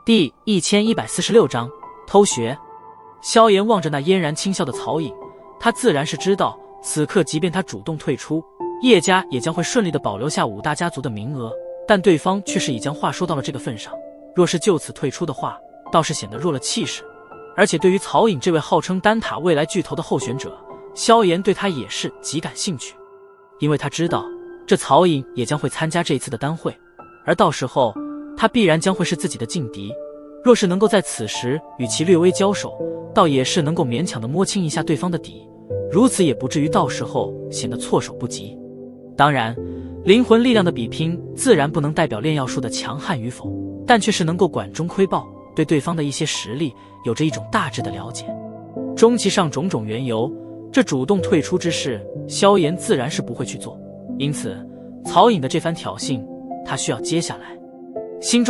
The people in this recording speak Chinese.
第1146章偷学。萧炎望着那嫣然轻笑的曹颖，他自然是知道，此刻即便他主动退出，叶家也将会顺利地保留下5大家族的名额，但对方却是已将话说到了这个份上，若是就此退出的话，倒是显得弱了气势。而且对于曹颖这位号称丹塔未来巨头的候选者，萧炎对他也是极感兴趣，因为他知道这曹颖也将会参加这一次的丹会，而到时候他必然将会是自己的劲敌，若是能够在此时与其略微交手，倒也是能够勉强的摸清一下对方的底，如此也不至于到时候显得措手不及。当然，灵魂力量的比拼自然不能代表炼药术的强悍与否，但却是能够管中窥豹，对对方的一些实力有着一种大致的了解。终其上种种缘由，这主动退出之事，萧炎自然是不会去做，因此曹颖的这番挑衅，他需要接下来心中